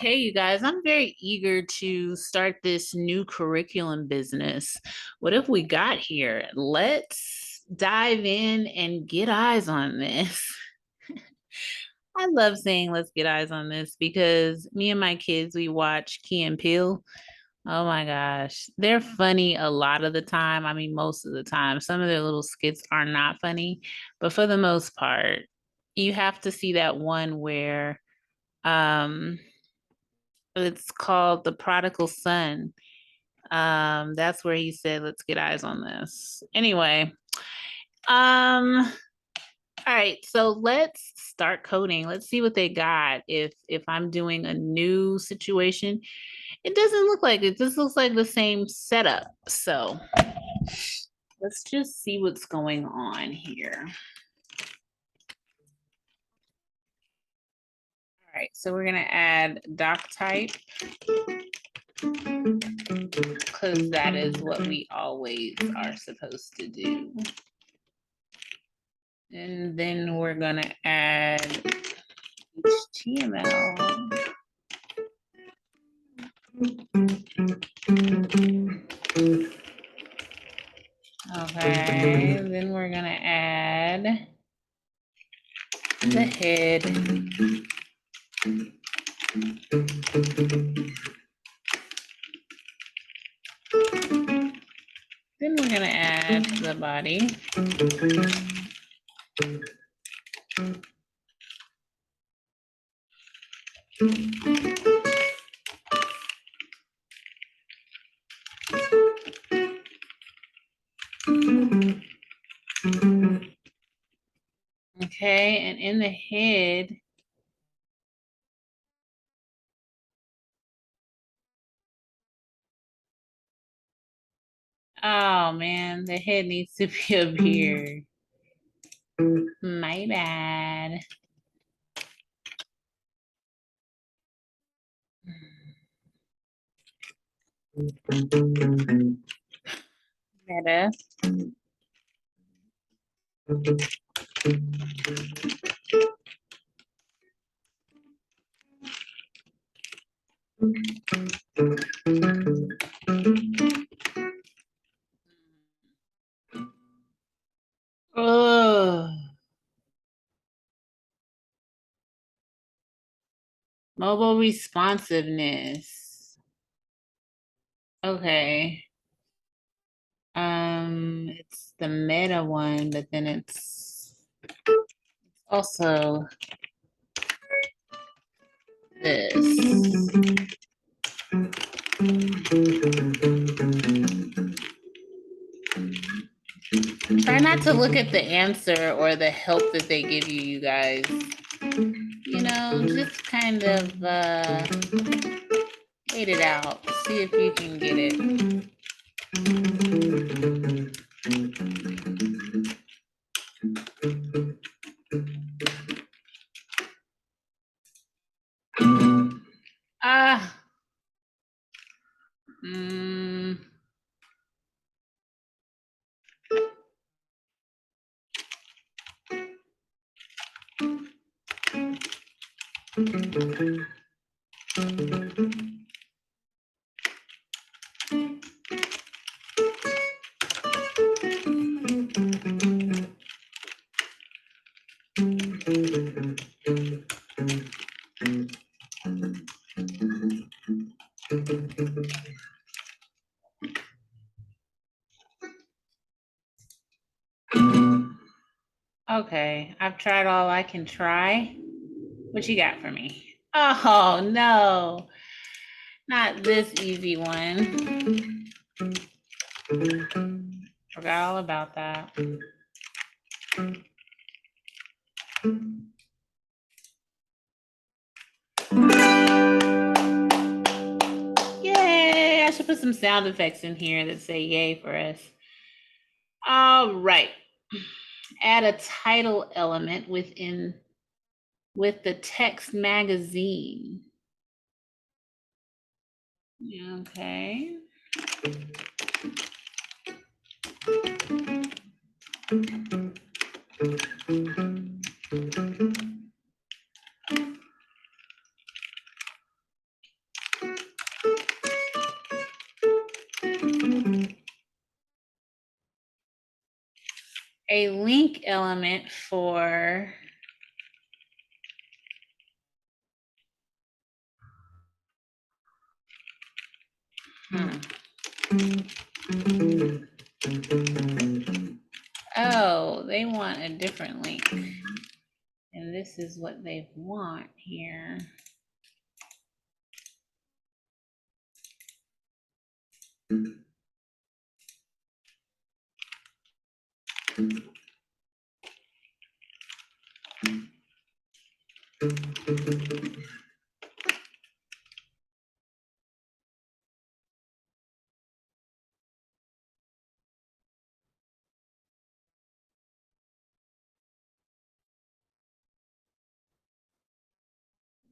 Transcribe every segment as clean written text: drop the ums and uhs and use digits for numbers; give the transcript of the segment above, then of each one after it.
Hey, you guys, I'm very eager to start this new curriculum business. What have we got here? Let's dive in and get eyes on this. I love saying let's get eyes on this because me and my kids, we watch Key and Peele. Oh my gosh, they're funny a lot of the time. I mean, most of the time. Some of their little skits are not funny, but for the most part, you have to see that one where um it's called The Prodigal Son. That's where he said, let's get eyes on this. Anyway, all right, so let's start coding. Let's see what they got. If I'm doing a new situation, it doesn't look like it. This looks like the same setup. So let's just see what's going on here. All right, so we're gonna add doc type because that is what we always are supposed to do. And then we're gonna add HTML. Okay, then we're gonna add the head. Then we're gonna add the body. Okay, and in the head, oh man, the head needs to be up here. My bad. Meta. Oh, mobile responsiveness. Okay. It's the meta one, but then it's also this. Try not to look at the answer or the help that they give you, you guys. You know, just kind of wait it out. See if you can get it. Ah. Mm. Okay, I've tried all I can try. What you got for me? Oh no, not this easy one. Forgot all about that. Yay! I should put some sound effects in here that say yay for us. All right. Add a title element with the text magazine. Okay. a link element for Oh, they want a different link. And this is what they want here.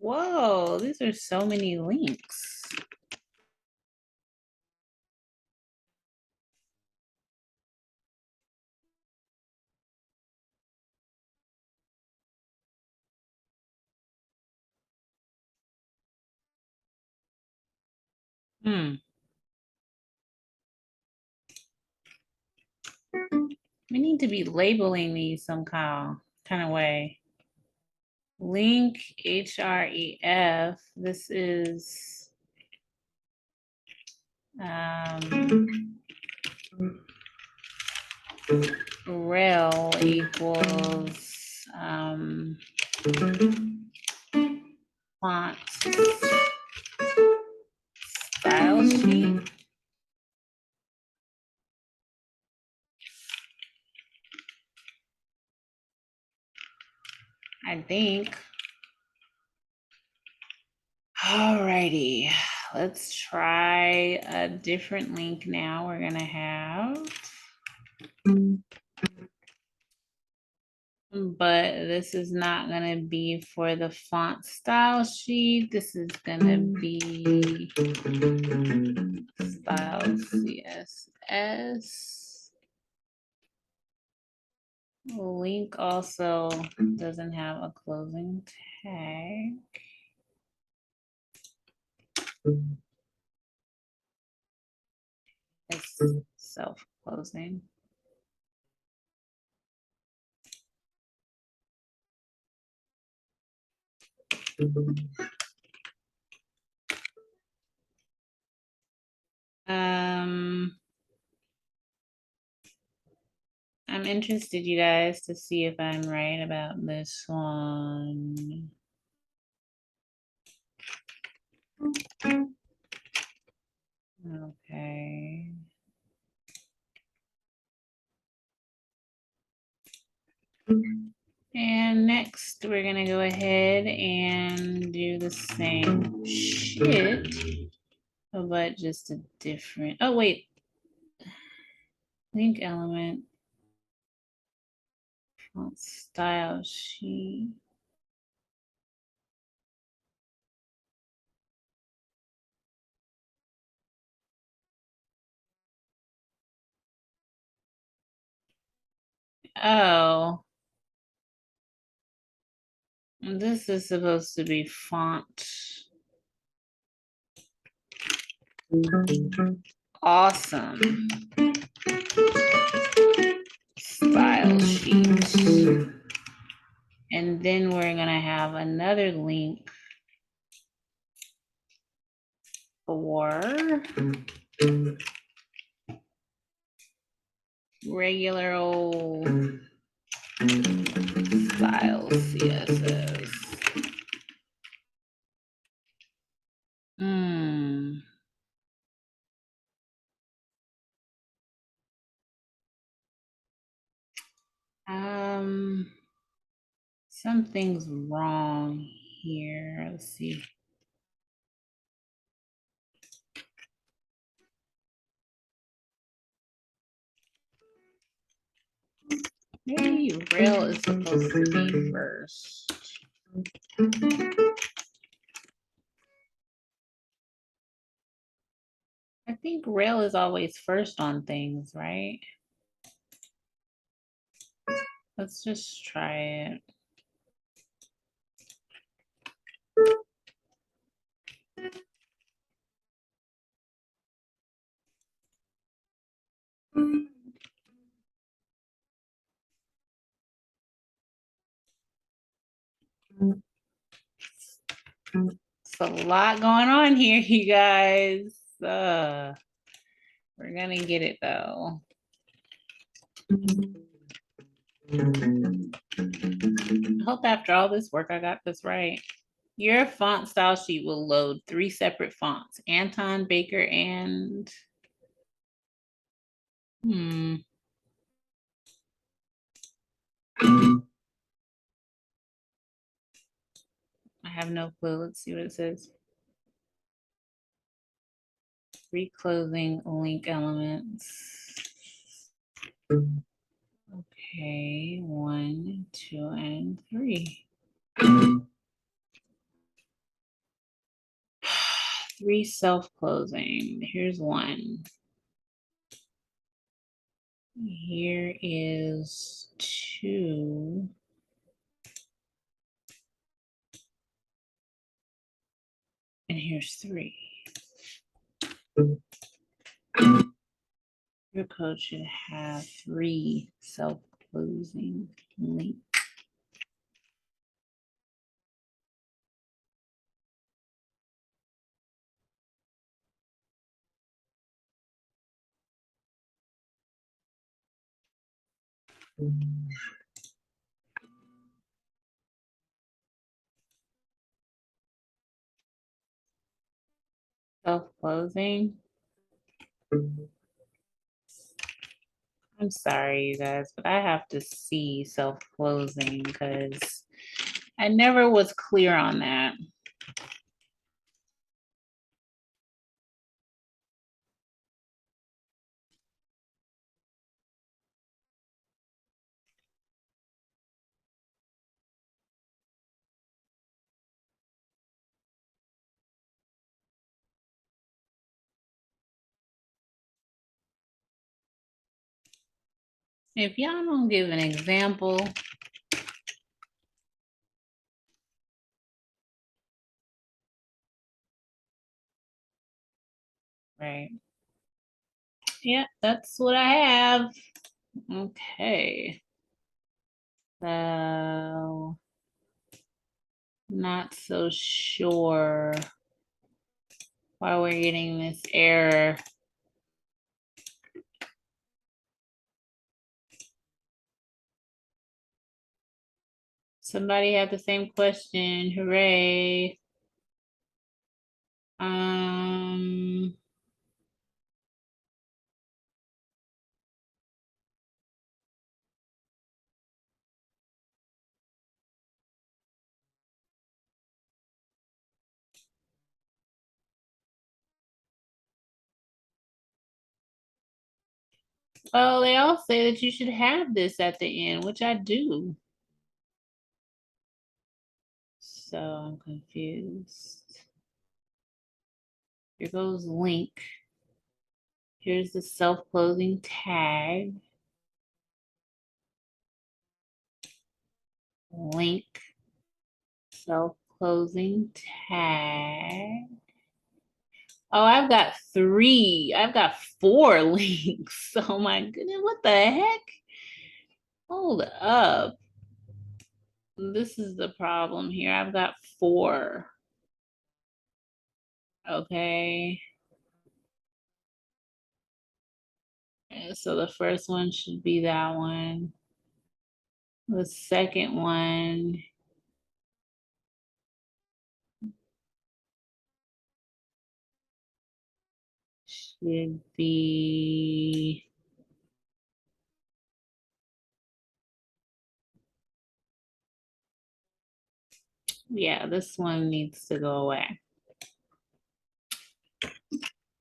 Whoa, these are so many links. We need to be labeling these some kind of way. Link href. This is rel equals font style sheet. I think. Alrighty, let's try a different link now. We're gonna have, but this is not gonna be for the font style sheet. This is gonna be style CSS. Link also doesn't have a closing tag. It's self-closing. I'm interested, you guys, to see if I'm right about this one. Okay. And next, we're gonna go ahead and do the same shit, but just a different, oh wait. Link element, font style sheet. Oh. This is supposed to be font. Awesome. Style sheet. And then we're gonna have another link for regular old style CSS. Something's wrong here. Let's see. Maybe rel is supposed to be first. I think rel is always first on things, right? Let's just try it. It's a lot going on here, you guys. We're gonna get it though. I hope after all this work, I got this right. Your font style sheet will load 3 separate fonts: Anton, Baker, and I have no clue. Let's see what it says. 3 closing link elements. Okay, 1, 2, and 3. 3 self-closing. Here's 1. Here is 2. And here's 3. Your code should have 3 self-closing links. Self-closing. I'm sorry, you guys, but I have to see self-closing because I never was clear on that. If y'all don't give an example, right? Yeah, that's what I have. Okay. So, not so sure why we're getting this error. Somebody had the same question. Hooray. Well, they all say that you should have this at the end, which I do. So I'm confused. Here goes link. Here's the self-closing tag. Link. Self-closing tag. Oh, I've got 3. I've got 4 links. Oh my goodness, what the heck? Hold up. This is the problem here. I've got 4. Okay. So the first one should be that one. The second one should be yeah, this one needs to go away.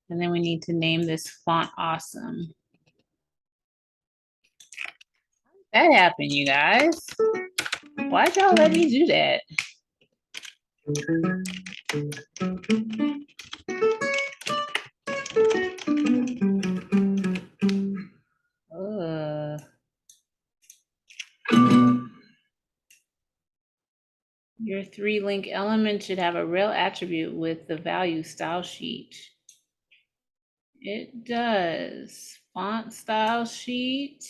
And then we need to name this font awesome. That happened, you guys. Why'd y'all let me do that? Your 3 link element should have a real attribute with the value style sheet. It does. Font style sheet.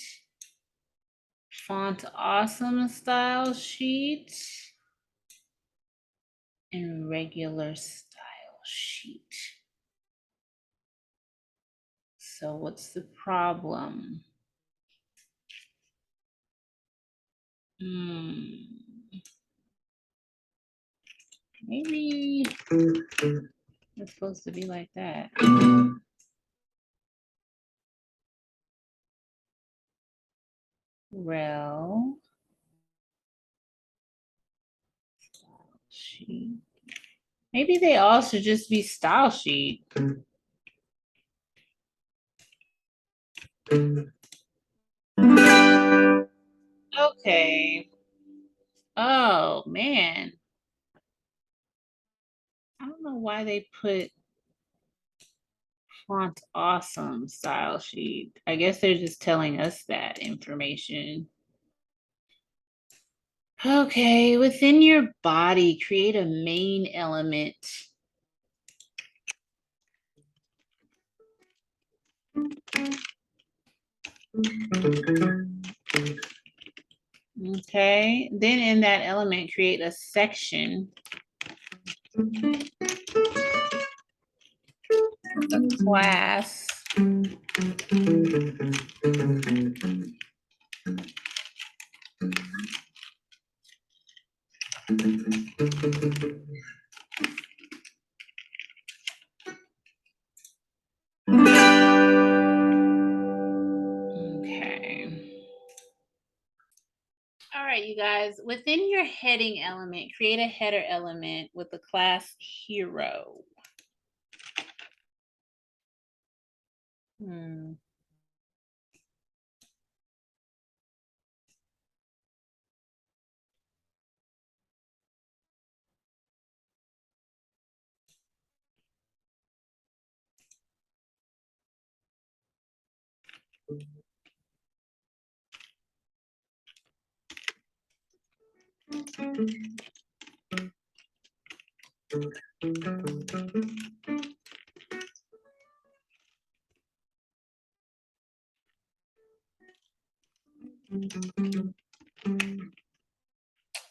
Font awesome style sheet. and regular style sheet. So what's the problem? Maybe it's supposed to be like that. Rel style sheet. Maybe they all should just be style sheet. Okay. Oh man. I don't know why they put font awesome style sheet. I guess they're just telling us that information. Okay, within your body, create a main element. Okay, then in that element, create a section. A class. Okay. All right, you guys, within your heading element, create a header element with the class hero.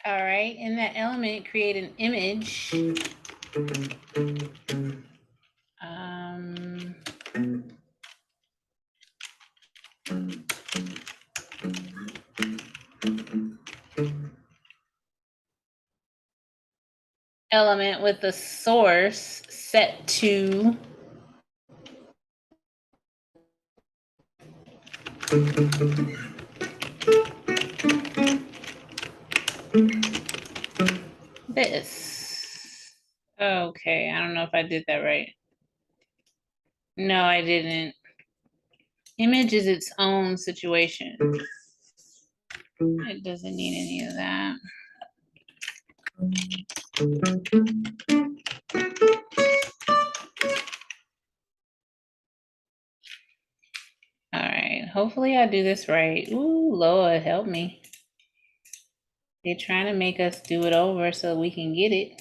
All right, in that element, create an image. Element with the source set to this. Okay, I don't know if I did that right. No, I didn't. Image is its own situation. It doesn't need any of that. All right, hopefully I do this right. Ooh, Lord, help me. They're trying to make us do it over so we can get it.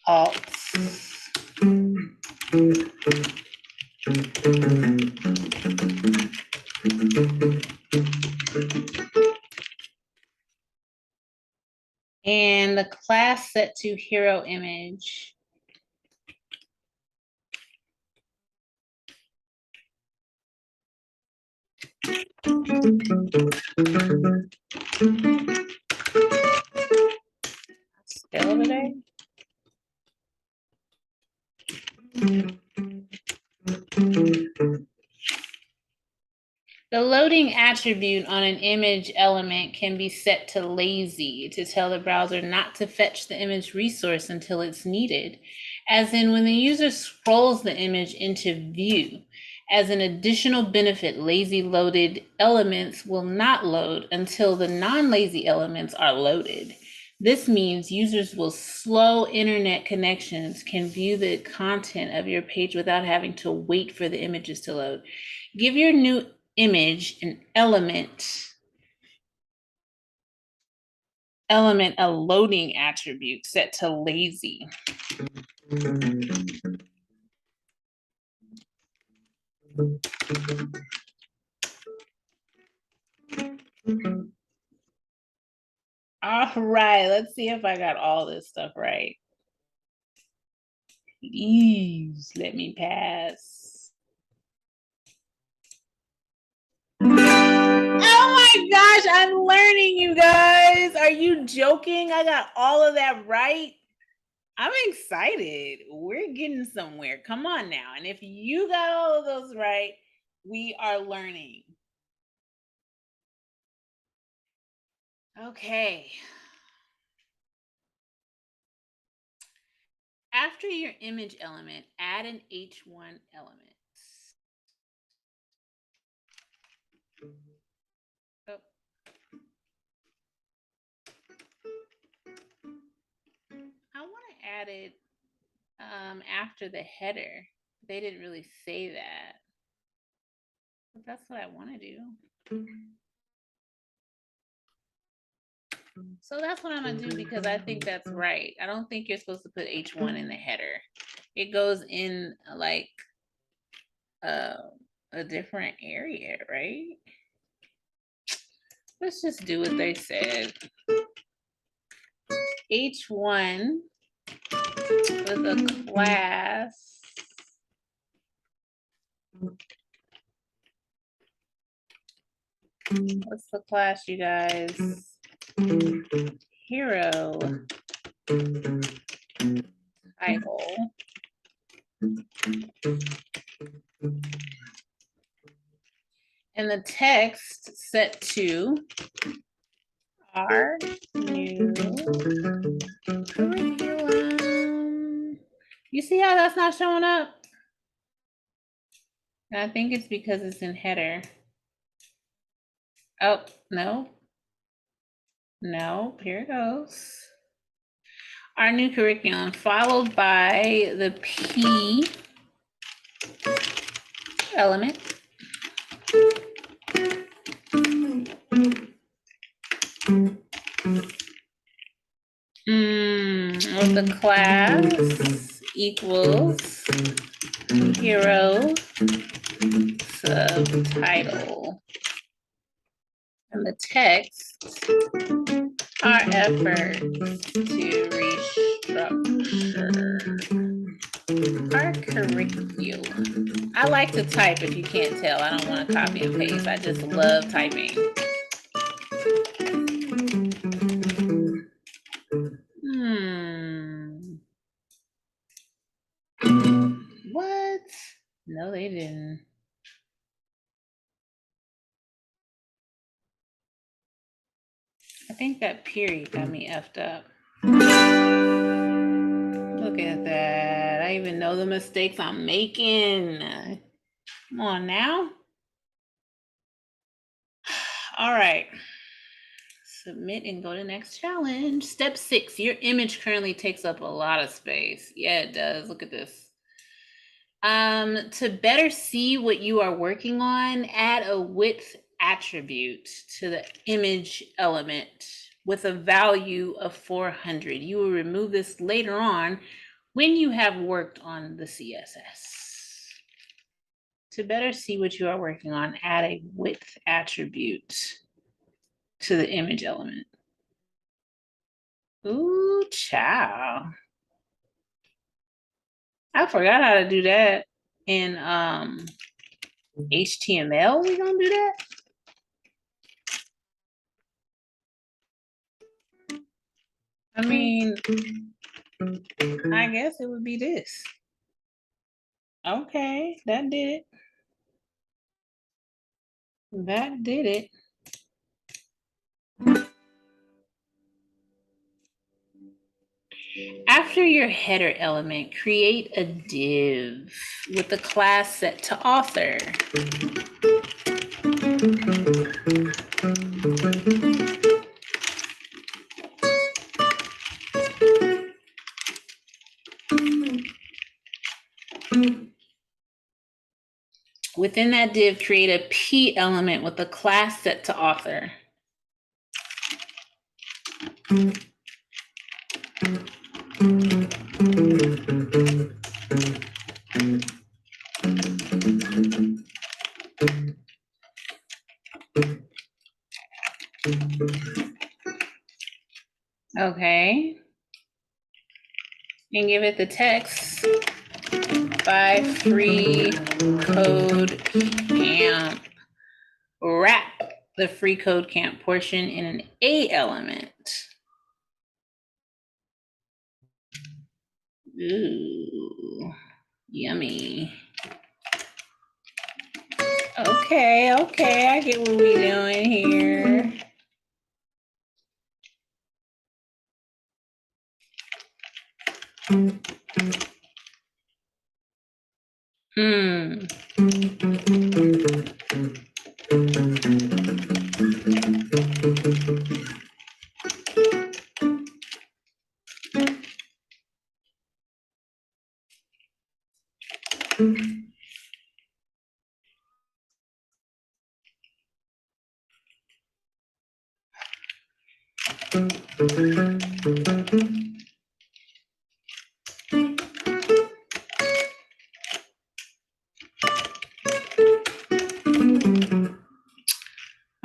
Alt. And the class set to hero image. Still over there? The loading attribute on an image element can be set to lazy to tell the browser not to fetch the image resource until it's needed, as in when the user scrolls the image into view. As an additional benefit, lazy loaded elements will not load until the non-lazy elements are loaded. This means users with slow internet connections can view the content of your page without having to wait for the images to load. Give your new image an element a loading attribute set to lazy. All right, let's see if I got all this stuff right. Please let me pass. Oh my gosh, I'm learning, you guys. Are you joking? I got all of that right. I'm excited. We're getting somewhere. Come on now. And if you got all of those right, we are learning. Okay. After your image element, add an H1 element. Oh. I want to add it after the header. They didn't really say that. But that's what I want to do. So that's what I'm going to do because I think that's right. I don't think you're supposed to put H1 in the header. It goes in like a different area, right? Let's just do what they said. H1 with a class. What's the class, you guys? Hero title. And the text set to our new curriculum. You see how that's not showing up? And I think it's because it's in header. Oh, no. No, here it goes. Our new curriculum, followed by the P element. With the class equals hero subtitle. And the text, our efforts to restructure our curriculum. I like to type, if you can't tell. I don't want to copy and paste. I just love typing. What? No, they didn't. I think that period got me effed up. Look at that. I even know the mistakes I'm making. Come on now. All right. Submit and go to next challenge. Step 6. Your image currently takes up a lot of space. Yeah, it does. Look at this. To better see what you are working on, add a width attribute to the image element with a value of 400. You will remove this later on when you have worked on the CSS. To better see what you are working on, add a width attribute to the image element. Ooh, child. I forgot how to do that in HTML. We gonna do that? I mean, I guess it would be this. Okay, that did it. That did it. After your header element, create a div with the class set to author. Within that div, create a P element with the class set to author. Okay. And give it the text by free code camp. Wrap the free code camp portion in an A element. Ooh, yummy. Okay, I get what we're doing here.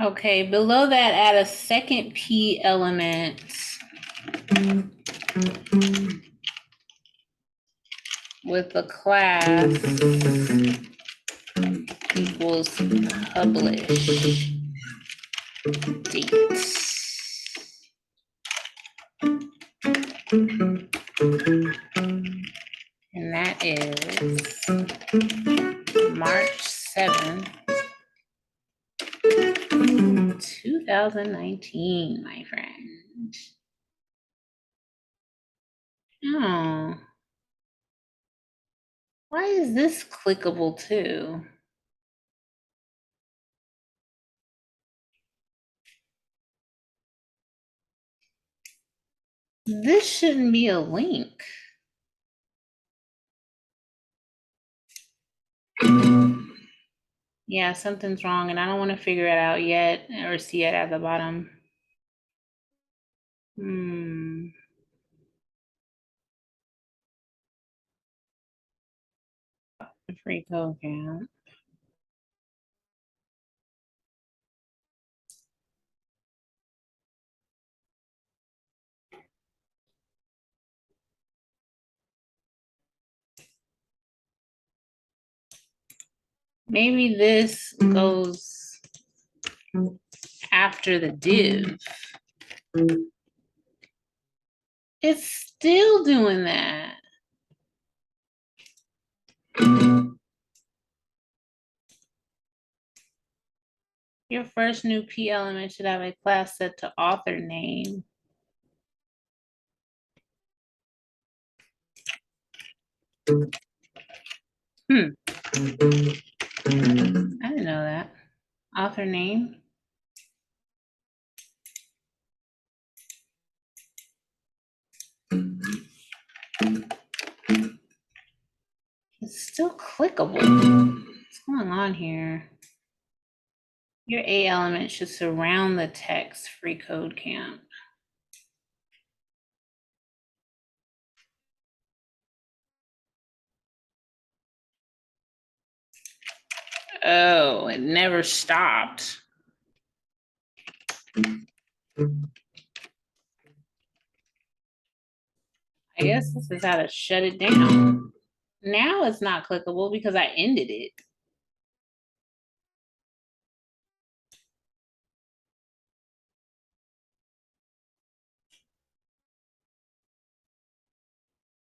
Okay, below that, add a second P element with the class equals publish date. And that is March 7th, 2019, my friend. Oh. Why is this clickable too? This shouldn't be a link. Yeah, something's wrong and I don't want to figure it out yet or see it at the bottom. The free code count. Maybe this goes after the div. It's still doing that. Your first new P element should have a class set to author name. I didn't know that. Author name. It's still clickable. What's going on here? Your A element should surround the text free code camp. Oh, it never stopped. I guess this is how to shut it down. Now it's not clickable because I ended it.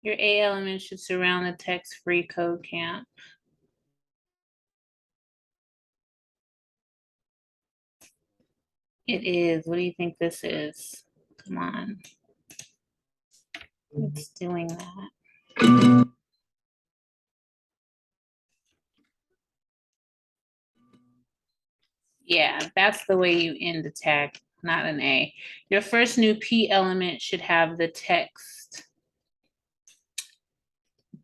Your A element should surround the text free code camp. It is. What do you think this is? Come on. It's doing that. Yeah, that's the way you end the tag, not an A. Your first new P element should have the text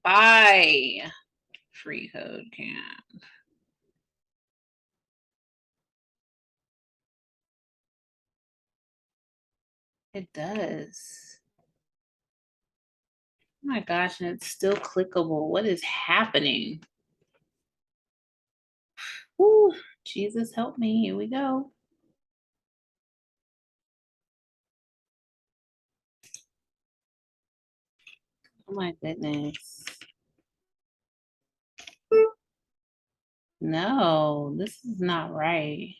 by free code camp. It does. Oh my gosh, and it's still clickable. What is happening? Ooh, Jesus help me. Here we go. Oh my goodness. No, this is not right.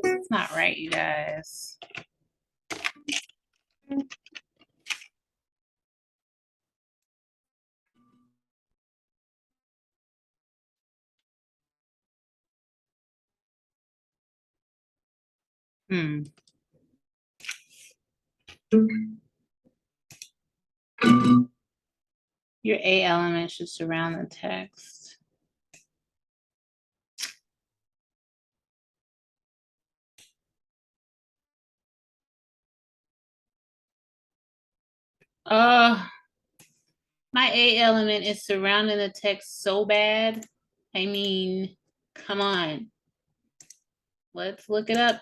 This is not right, you guys. Hmm. Your A element should surround the text. My A element is surrounding the text so bad. I mean, come on. Let's look it up.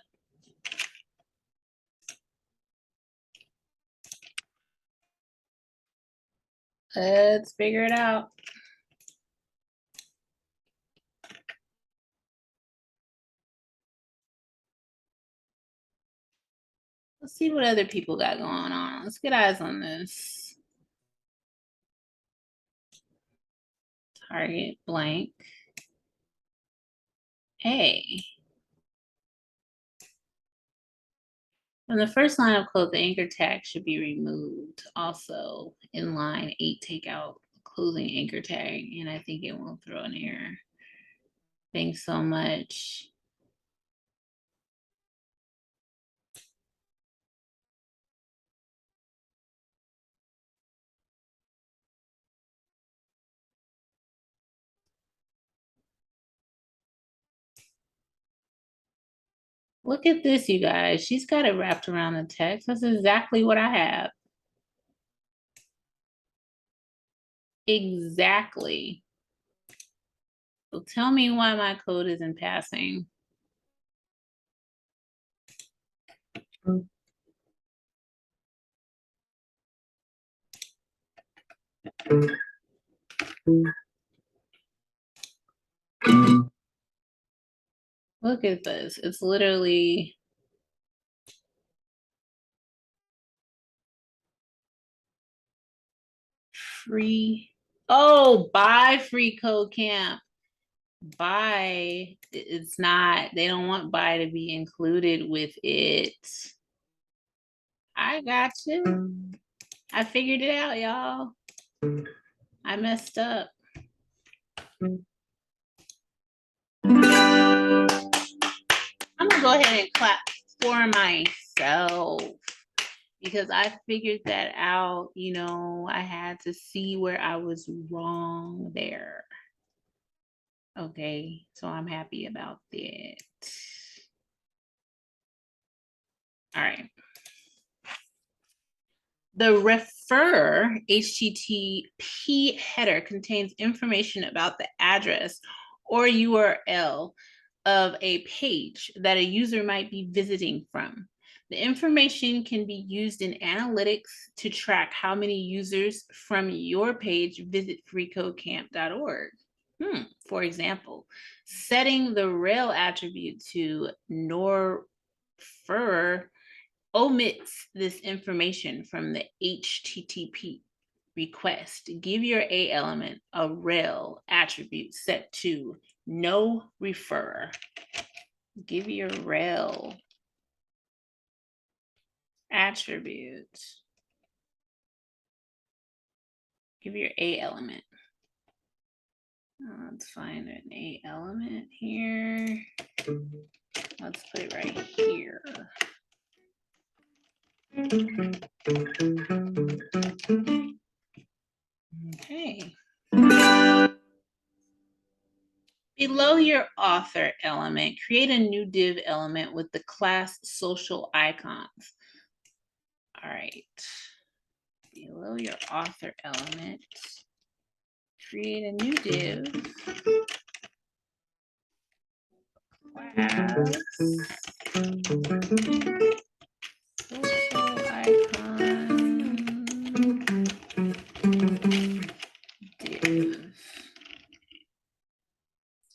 Let's figure it out. Let's see what other people got going on. Let's get eyes on this. Target blank. A. On the first line of code, the anchor tag should be removed. Also, in line 8, take out closing anchor tag, and I think it won't throw an error. Thanks so much. Look at this, you guys. She's got it wrapped around the text. That's exactly what I have. Exactly. So tell me why my code isn't passing. Look at this. It's literally free. Oh, buy free code camp. Buy, it's not, they don't want buy to be included with it. I got you. I figured it out, y'all. I messed up. I'm gonna go ahead and clap for myself because I figured that out. You know, I had to see where I was wrong there. Okay, so I'm happy about that. All right. The refer HTTP header contains information about the address or URL of a page that a user might be visiting from. The information can be used in analytics to track how many users from your page visit freecodecamp.org. For example, setting the rel attribute to nor refer omits this information from the HTTP request. Give your A element a rel attribute set to no refer. Give your rel attribute. Give your A element. Let's find an A element here. Let's put it right here. Okay. Below your author element, create a new div element with the class social icons. All right. Below your author element, create a new div. Class social icon div.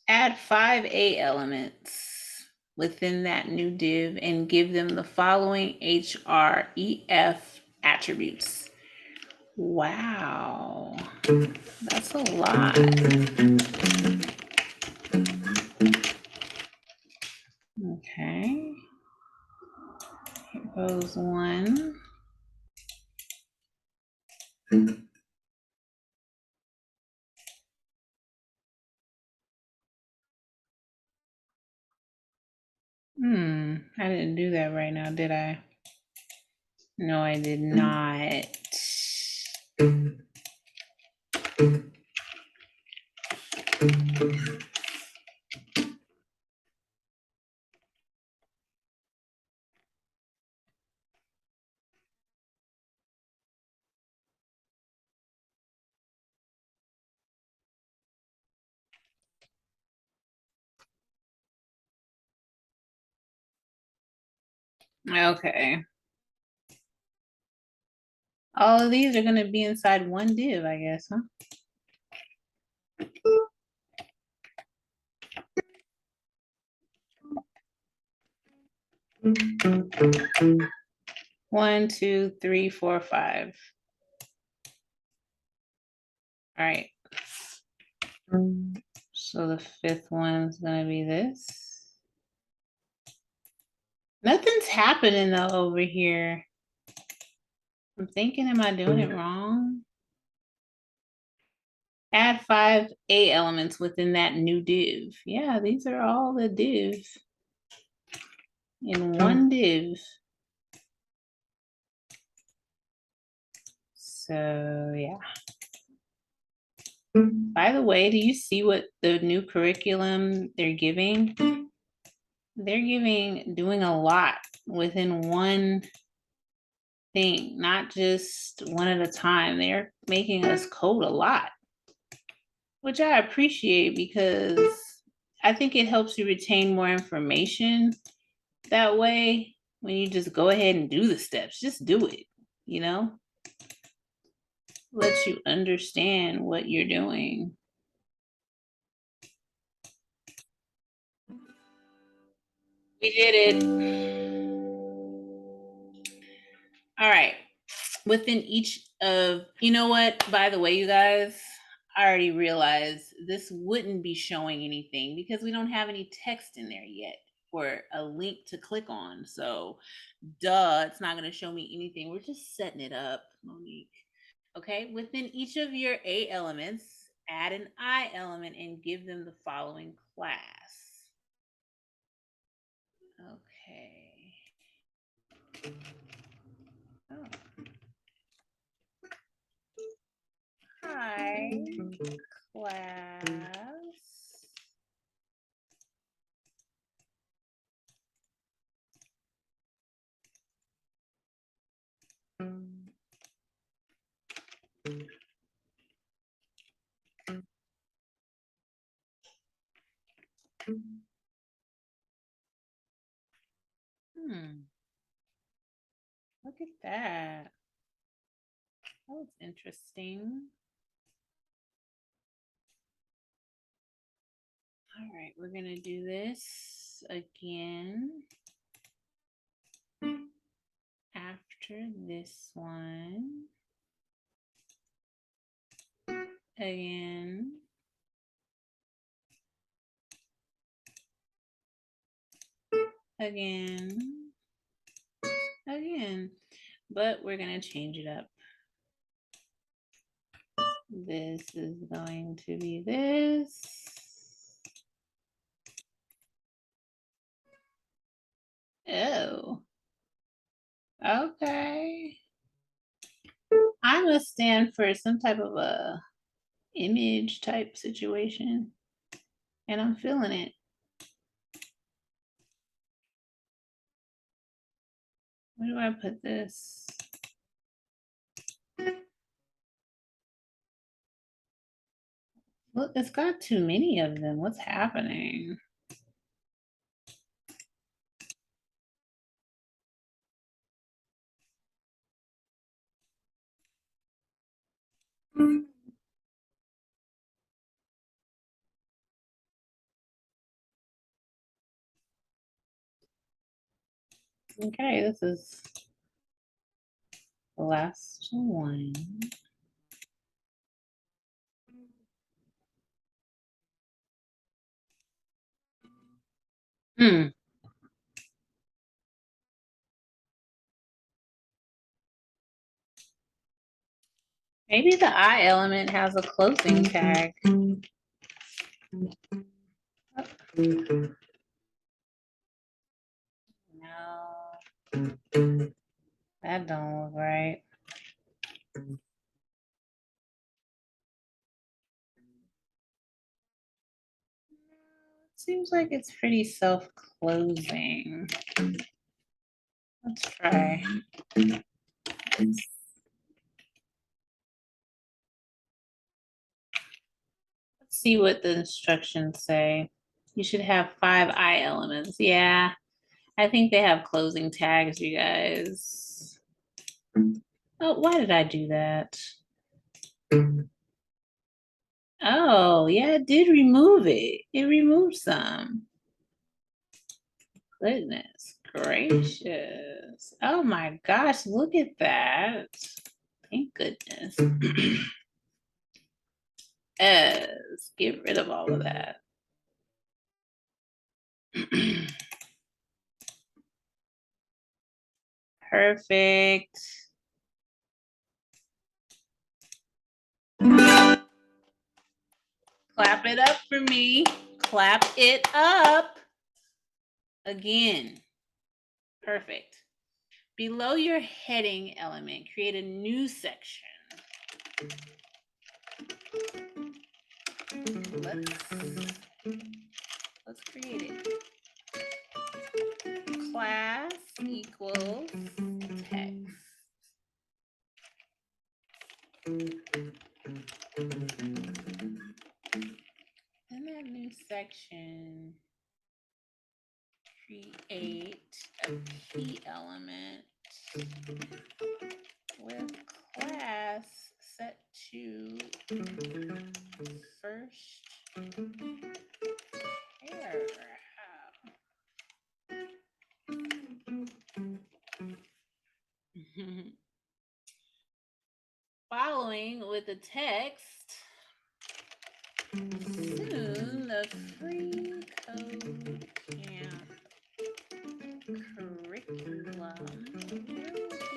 Add 5 A elements within that new div and give them the following href attributes. Wow, that's a lot. Okay, here goes one. I didn't do that right now, did I? No, I did not. Okay. All of these are going to be inside one div, I guess, huh? One, two, three, four, five. All right. So the fifth one's going to be this. Nothing's happening though over here. I'm thinking, am I doing it wrong? Add 5 A elements within that new div. Yeah, these are all the divs in one div. So yeah. By the way, do you see what the new curriculum they're giving? They're doing a lot within one thing, not just one at a time. They're making us code a lot, which I appreciate because I think it helps you retain more information that way. When you just go ahead and do the steps, just do it, you know? Lets you understand what you're doing. We did it. All right. Within each of, you know what? By the way, you guys, I already realized this wouldn't be showing anything because we don't have any text in there yet or a link to click on. So, duh, it's not going to show me anything. We're just setting it up, Monique. Okay. Within each of your A elements, add an I element and give them the following class. Okay. Oh. Hi, class. Look at that. That was interesting. All right, we're going to do this again after this one. Again. Again. Again. But we're going to change it up. This is going to be this. Oh. Okay. I must stand for some type of a image type situation. And I'm feeling it. Where do I put this? Look, it's got too many of them. What's happening? Okay, this is the last one. Hmm. Maybe the I element has a closing tag. No, that don't look right. Seems like it's pretty self-closing. Let's try. Let's see what the instructions say. You should have 5 I elements. Yeah, I think they have closing tags, you guys. Oh, why did I do that? Oh, yeah, it did remove it. It removed some. Goodness gracious. Oh my gosh, look at that. Thank goodness. Let's get rid of all of that. Perfect. Clap it up for me. Clap it up. Again. Perfect. Below your heading element, create a new section. Let's create it. Class equals text. In that new section, create a key element with class set to first paragraph. Following with the text, soon the free code camp curriculum will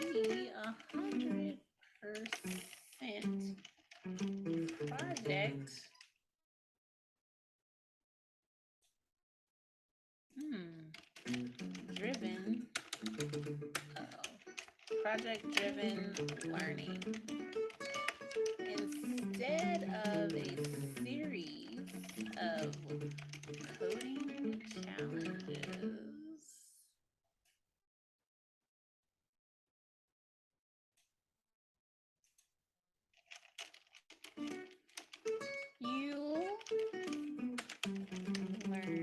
be 100% project driven. Project driven learning instead of a series of coding challenges. You learn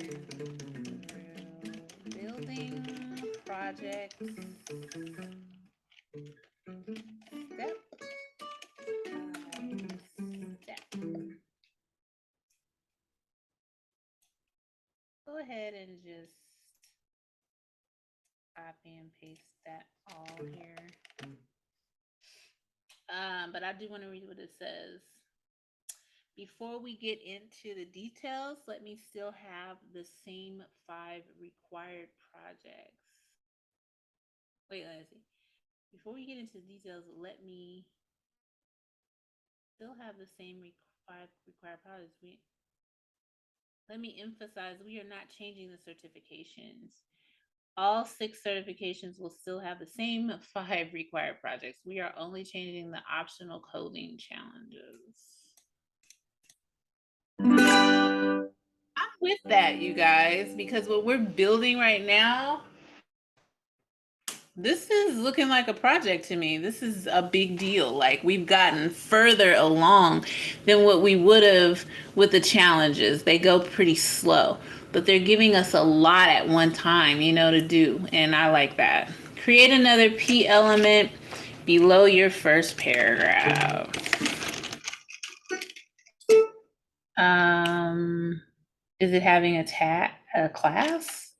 through building projects step by step. Go ahead and just copy and paste that all here. But I do want to read what it says. Before we get into the details, let me still have the same 5 required projects. Wait, let's see. Before we get into the details, let me still have the same 5 required projects. Let me emphasize, we are not changing the certifications. All 6 certifications will still have the same 5 required projects. We are only changing the optional coding challenges. I'm with that, you guys, because what we're building right now, this is looking like a project to me. This is a big deal. Like, we've gotten further along than what we would have with the challenges. They go pretty slow, but they're giving us a lot at one time, to do. And I like that. Create another P element below your first paragraph. Is it having a class?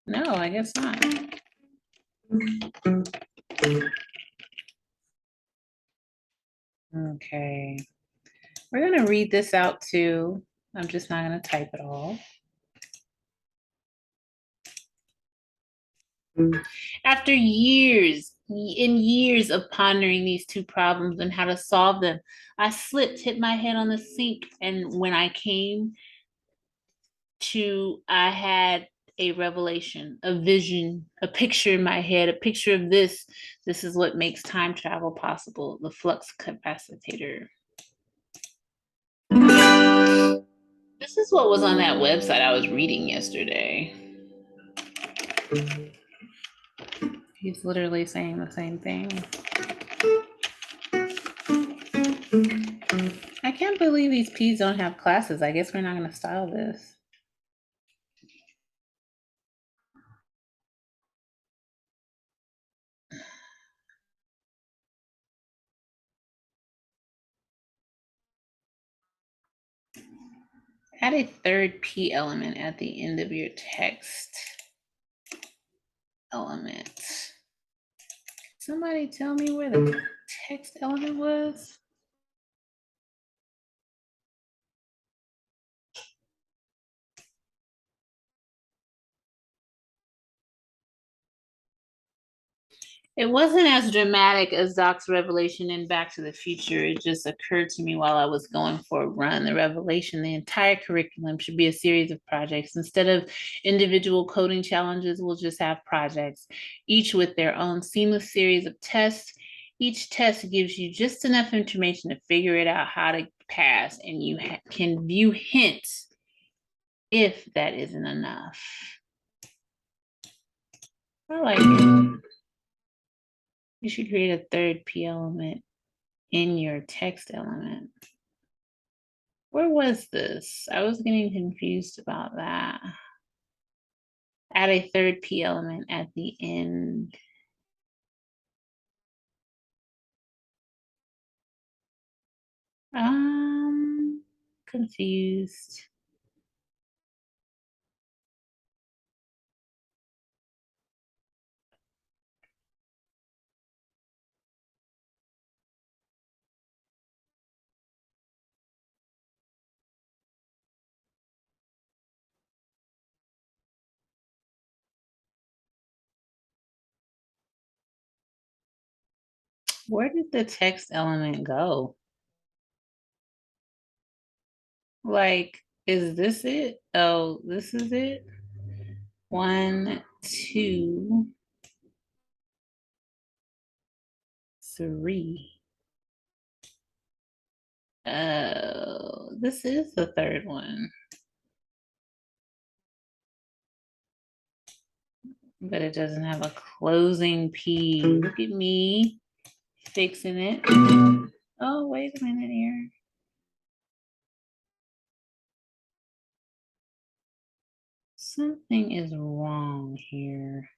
No, I guess not. Okay. We're going to read this out too. I'm just not going to type it all. After years and years of pondering these two problems and how to solve them, I slipped, hit my head on the sink, and when I came to, I had a revelation, a vision, a picture in my head, a picture of this. This is what makes time travel possible, the flux capacitor. This is what was on that website I was reading yesterday. He's literally saying the same thing. I can't believe these P's don't have classes. I guess we're not going to style this. Add a third P element at the end of your text element. Somebody tell me where the text element was? It wasn't as dramatic as Doc's revelation in Back to the Future. It just occurred to me while I was going for a run. The revelation, the entire curriculum should be a series of projects. Instead of individual coding challenges, we'll just have projects, each with their own seamless series of tests. Each test gives you just enough information to figure it out how to pass, and you can view hints if that isn't enough. I like it. You should create a third P element in your text element. Where was this? I was getting confused about that. Add a third P element at the end. Confused. Where did the text element go? Like, is this it? Oh, this is it? 1, 2, 3. Oh, this is the third one. But it doesn't have a closing P. Look at me fixing it. Oh, wait a minute here. Something is wrong here.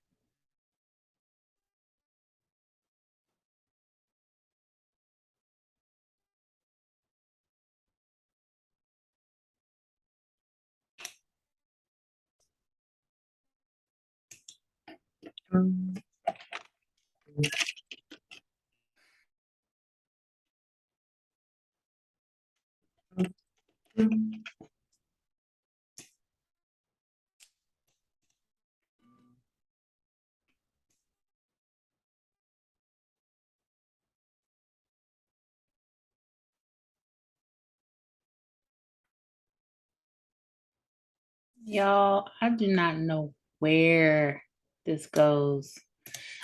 Y'all, I do not know where this goes.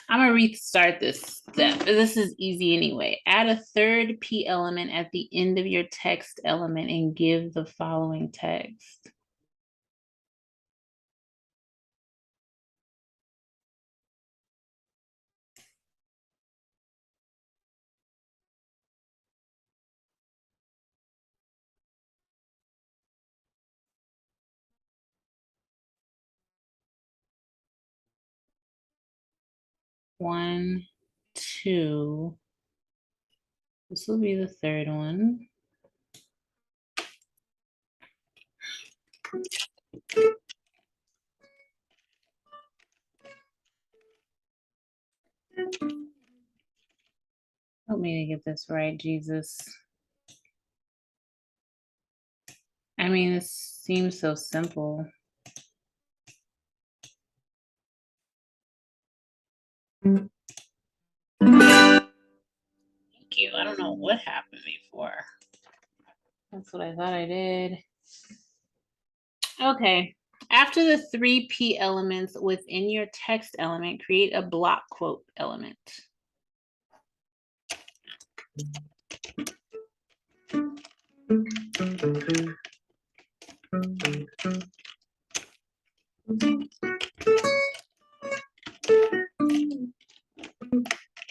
I'm gonna restart this step. This is easy anyway. Add a third P element at the end of your text element and give the following text. One, two. This will be the third one. Help me to get this right, Jesus. I mean, it seems so simple. Thank you. I don't know what happened before. That's what I thought I did. Okay. After the three P elements within your text element, create a block quote element.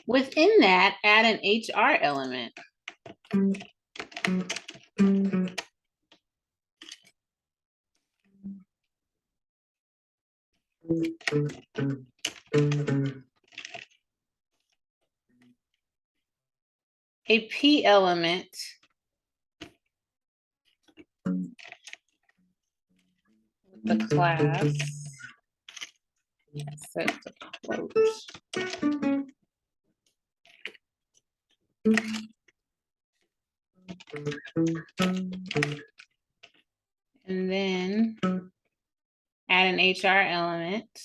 Within that, add an HR element. A P element with the class set to quote. And then add an HR element.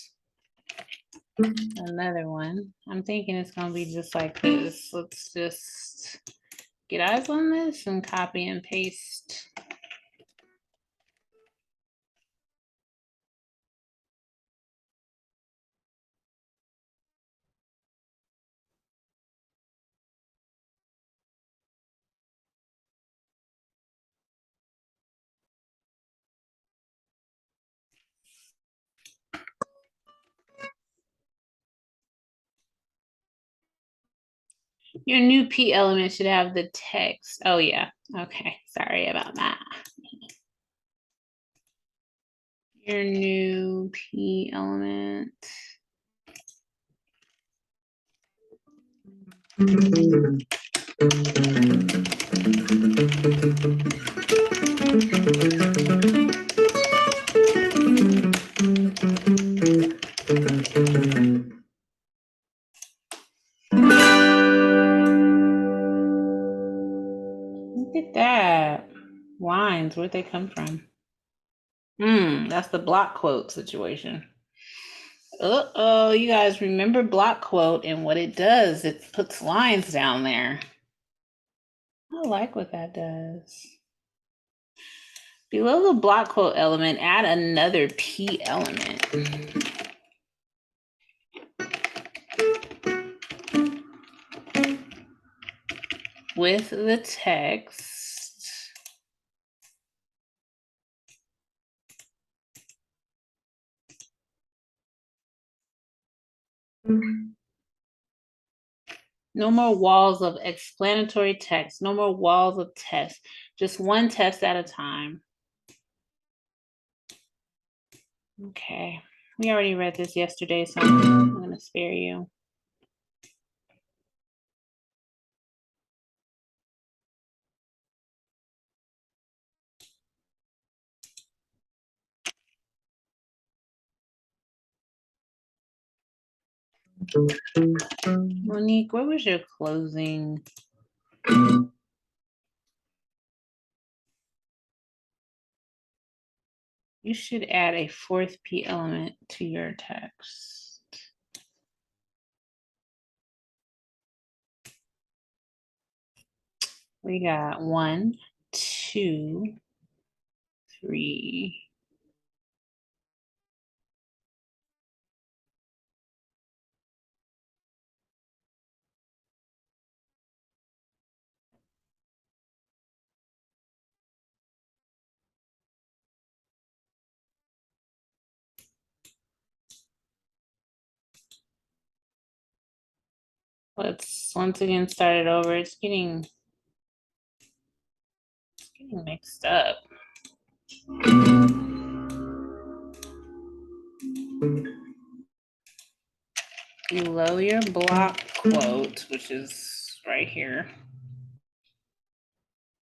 Another one. I'm thinking it's going to be just like this. Let's just get eyes on this and copy and paste. Your new P element should have the text. Oh, yeah. Okay. Sorry about that. Your new P element. Look at that. Lines, where'd they come from? That's the block quote situation. Uh-oh, you guys remember block quote and what it does. It puts lines down there. I like what that does. Below the block quote element, add another P element. With the text. No more walls of explanatory text. No more walls of text. Just one text at a time. Okay. We already read this yesterday, so I'm going to spare you. Monique, what was your closing? You should add a fourth P element to your text. We got 1, 2, 3. Let's once again start it over. It's getting mixed up. Below your block quote, which is right here,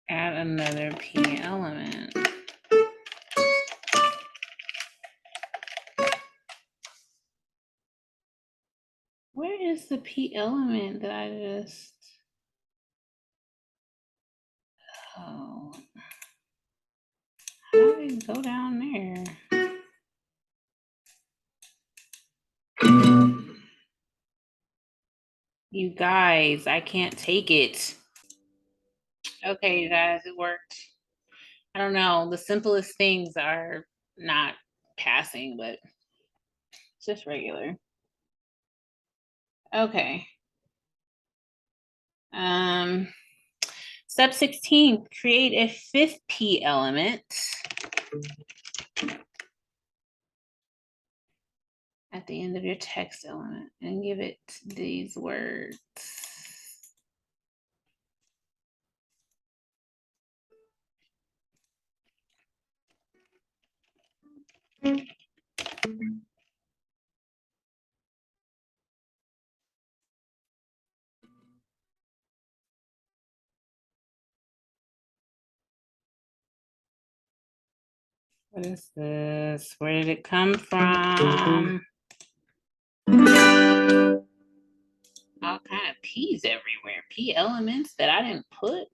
add another P element. Where is the P element that I just... Oh, how did it go down there? You guys, I can't take it. Okay, you guys, it worked. I don't know. The simplest things are not passing, but it's just regular. Okay. Step 16, create a fifth P element at the end of your text element and give it these words. What is this? Where did it come from? All kind of P's everywhere. P elements that I didn't put.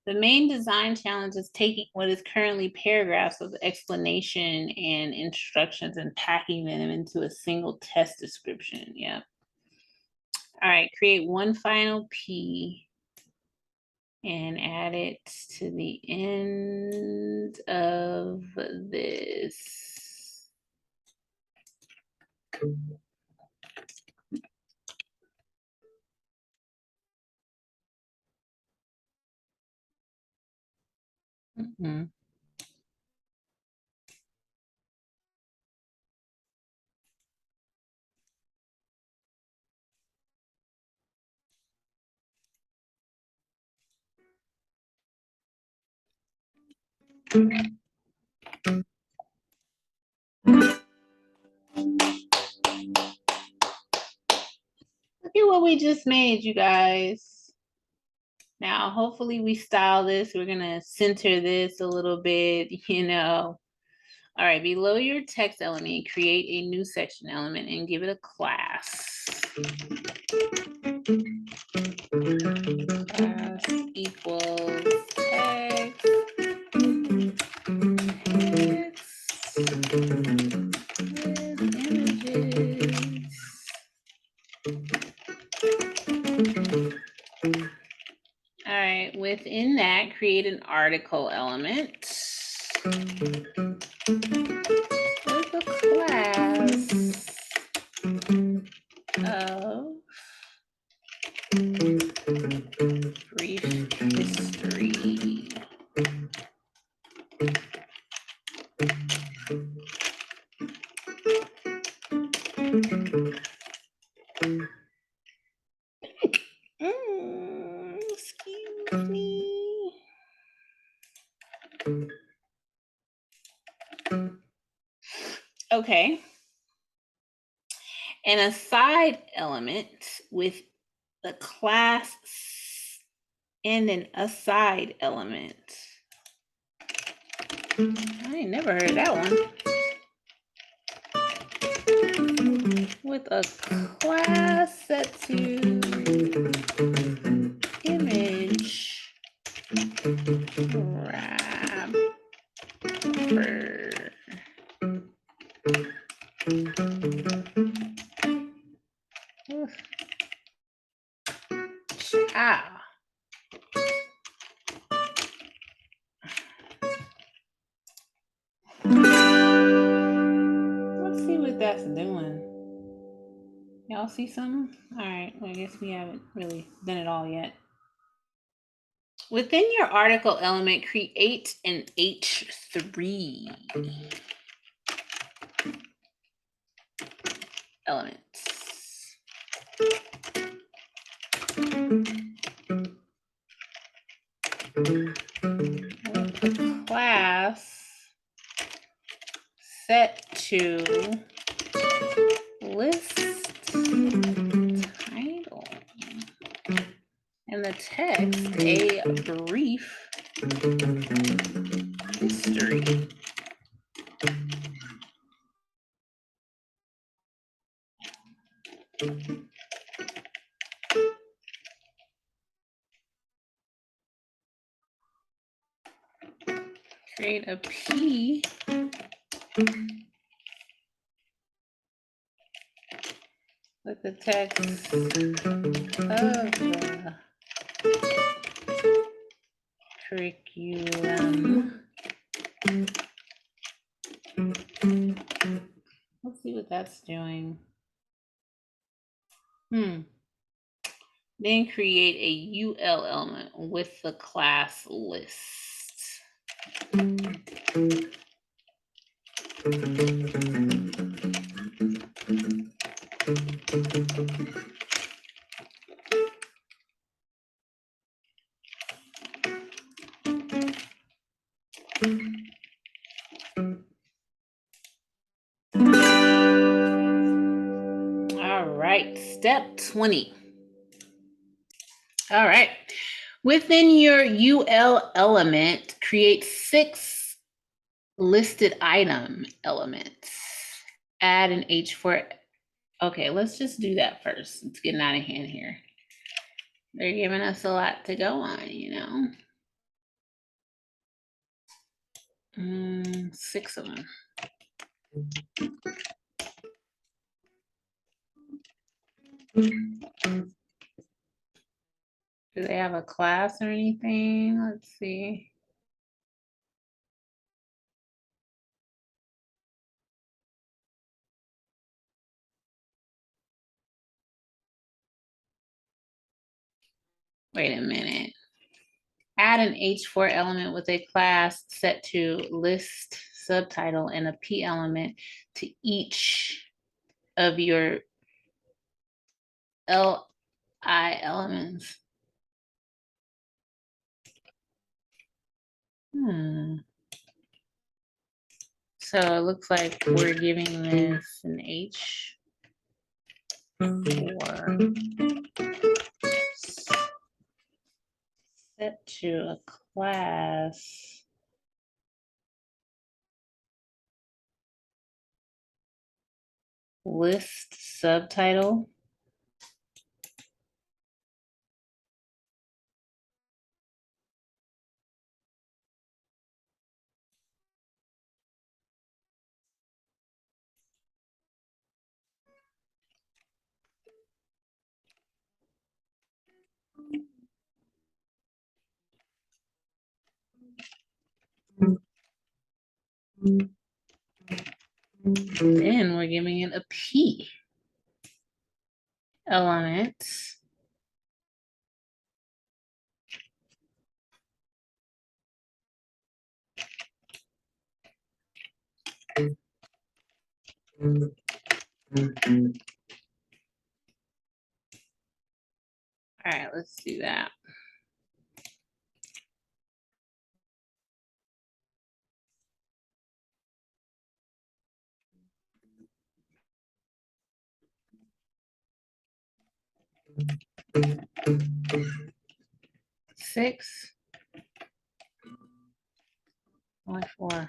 The main design challenge is taking what is currently paragraphs of explanation and instructions and packing them into a single test description. Yep. All right, create one final P and add it to the end of this. Mm-hmm. Look at what we just made, you guys. Now, hopefully we style this. We're gonna center this a little bit, you know. All right, below your text element, create a new section element and give it a class. Class equals text. With images. All right, within that, create an article element with a class of brief history. Excuse me. Okay. And a side element with the class and an aside element. I ain't never heard that one. With a class set to image wrapper. Ah. Let's see what that's doing. Y'all see something? All right, well, I guess we haven't really done it all yet. Within your article element, create an H3 element. With a class set to list title and the text a brief history. Create a P with the text of the curriculum. Let's see what that's doing. Then create a UL element with the class list. All right, step 20. All right. Within your UL element, create 6 listed item elements. Add an H4. Okay, let's just do that first. It's getting out of hand here. They're giving us a lot to go on, you know. 6 of them. Do they have a class or anything? Let's see. Wait a minute. Add an H4 element with a class set to list subtitle and a P element to each of your LI elements. So it looks like we're giving this an H4 set to a class. List subtitle. Then we're giving it a P element. All right, let's do that. Six. Only 4.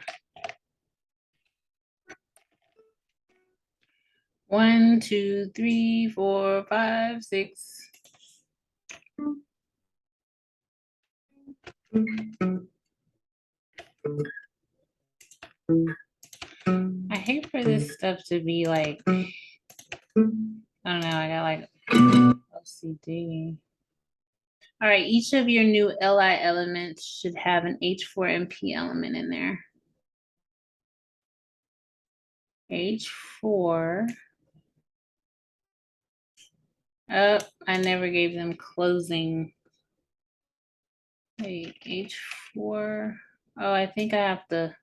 1, 2, 3, 4, 5, 6. I hate for this stuff to be like, I don't know, I got like OCD. All right, each of your new LI elements should have an H4 and P element in there. H4. Oh, I never gave them closing. Wait, H4. Oh, I think I have to.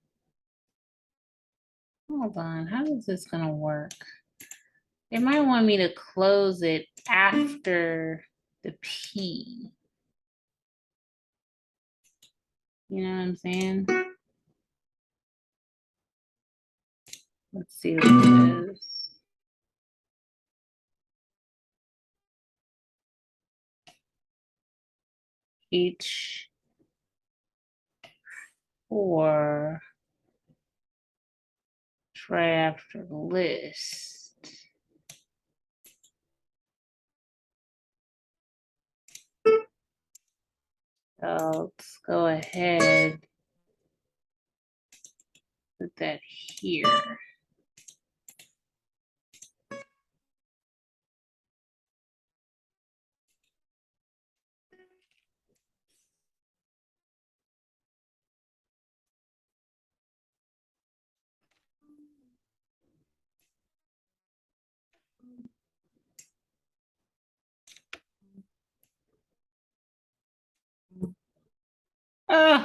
Hold on, how is this gonna work? They might want me to close it after the P. You know what I'm saying? Let's see what it is. H4 right after the list. So let's go ahead, put that here. All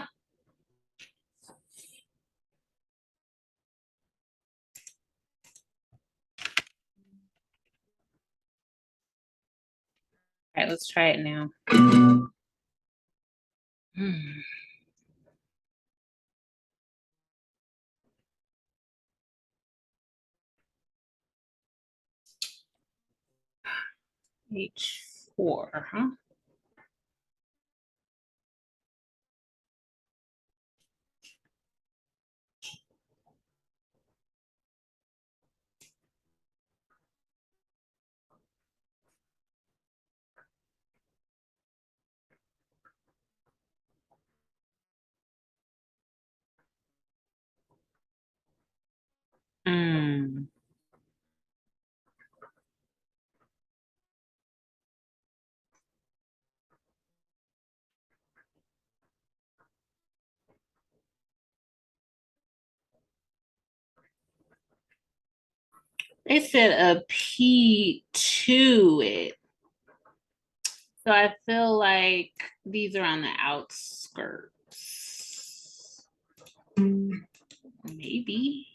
right, let's try it now. H4, huh? Mm. They said a P to it. So I feel like these are on the outskirts. Maybe.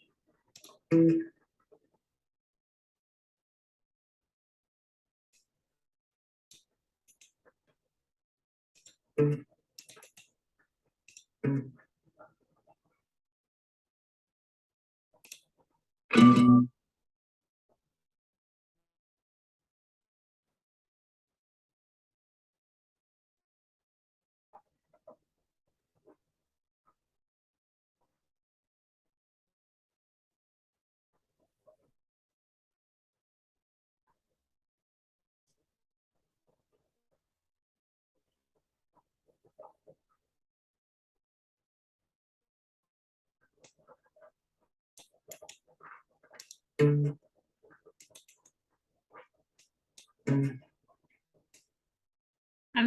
I'm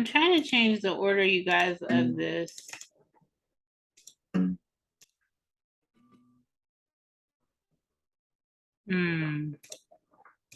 trying to change the order, you guys, of this. Hmm.